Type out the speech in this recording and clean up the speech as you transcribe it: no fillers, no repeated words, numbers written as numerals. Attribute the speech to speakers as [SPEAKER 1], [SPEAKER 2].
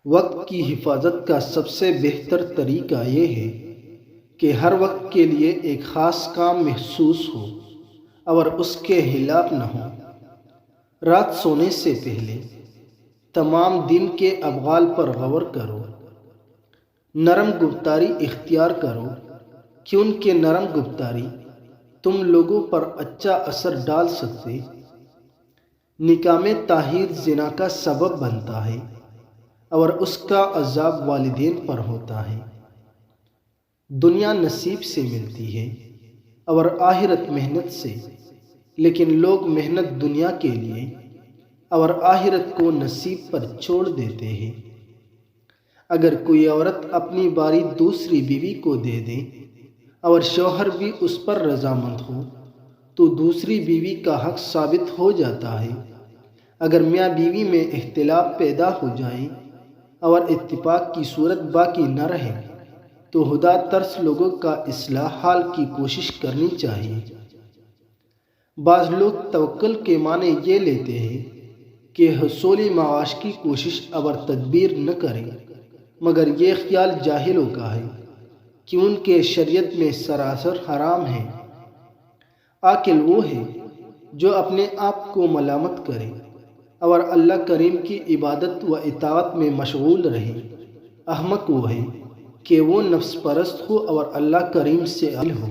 [SPEAKER 1] وقت کی حفاظت کا سب سے بہتر طریقہ یہ ہے کہ ہر وقت کے لیے ایک خاص کام محسوس ہو اور اس کے خلاف نہ ہو۔ رات سونے سے پہلے تمام دن کے افعال پر غور کرو۔ نرم گفتاری اختیار کرو کیونکہ نرم گفتاری تم لوگوں پر اچھا اثر ڈال سکتے۔ نکاح میں تاخیر زنا کا سبب بنتا ہے اور اس کا عذاب والدین پر ہوتا ہے۔ دنیا نصیب سے ملتی ہے اور آخرت محنت سے، لیکن لوگ محنت دنیا کے لیے اور آخرت کو نصیب پر چھوڑ دیتے ہیں۔ اگر کوئی عورت اپنی باری دوسری بیوی کو دے دے اور شوہر بھی اس پر رضامند ہو تو دوسری بیوی کا حق ثابت ہو جاتا ہے۔ اگر میاں بیوی میں اختلاف پیدا ہو جائے اور اتفاق کی صورت باقی نہ رہے تو خدا ترس لوگوں کا اصلاح حال کی کوشش کرنی چاہیے۔ بعض لوگ توکل کے معنی یہ لیتے ہیں کہ حصول معاش کی کوشش اور تدبیر نہ کریں، مگر یہ خیال جاہلوں کا ہے کیونکہ شریعت میں سراسر حرام ہے۔ عاقل وہ ہے جو اپنے آپ کو ملامت کرے اور اللہ کریم کی عبادت و اطاعت میں مشغول رہے۔ احمق وہ ہے کہ وہ نفس پرست ہو اور اللہ کریم سے عاجز ہو۔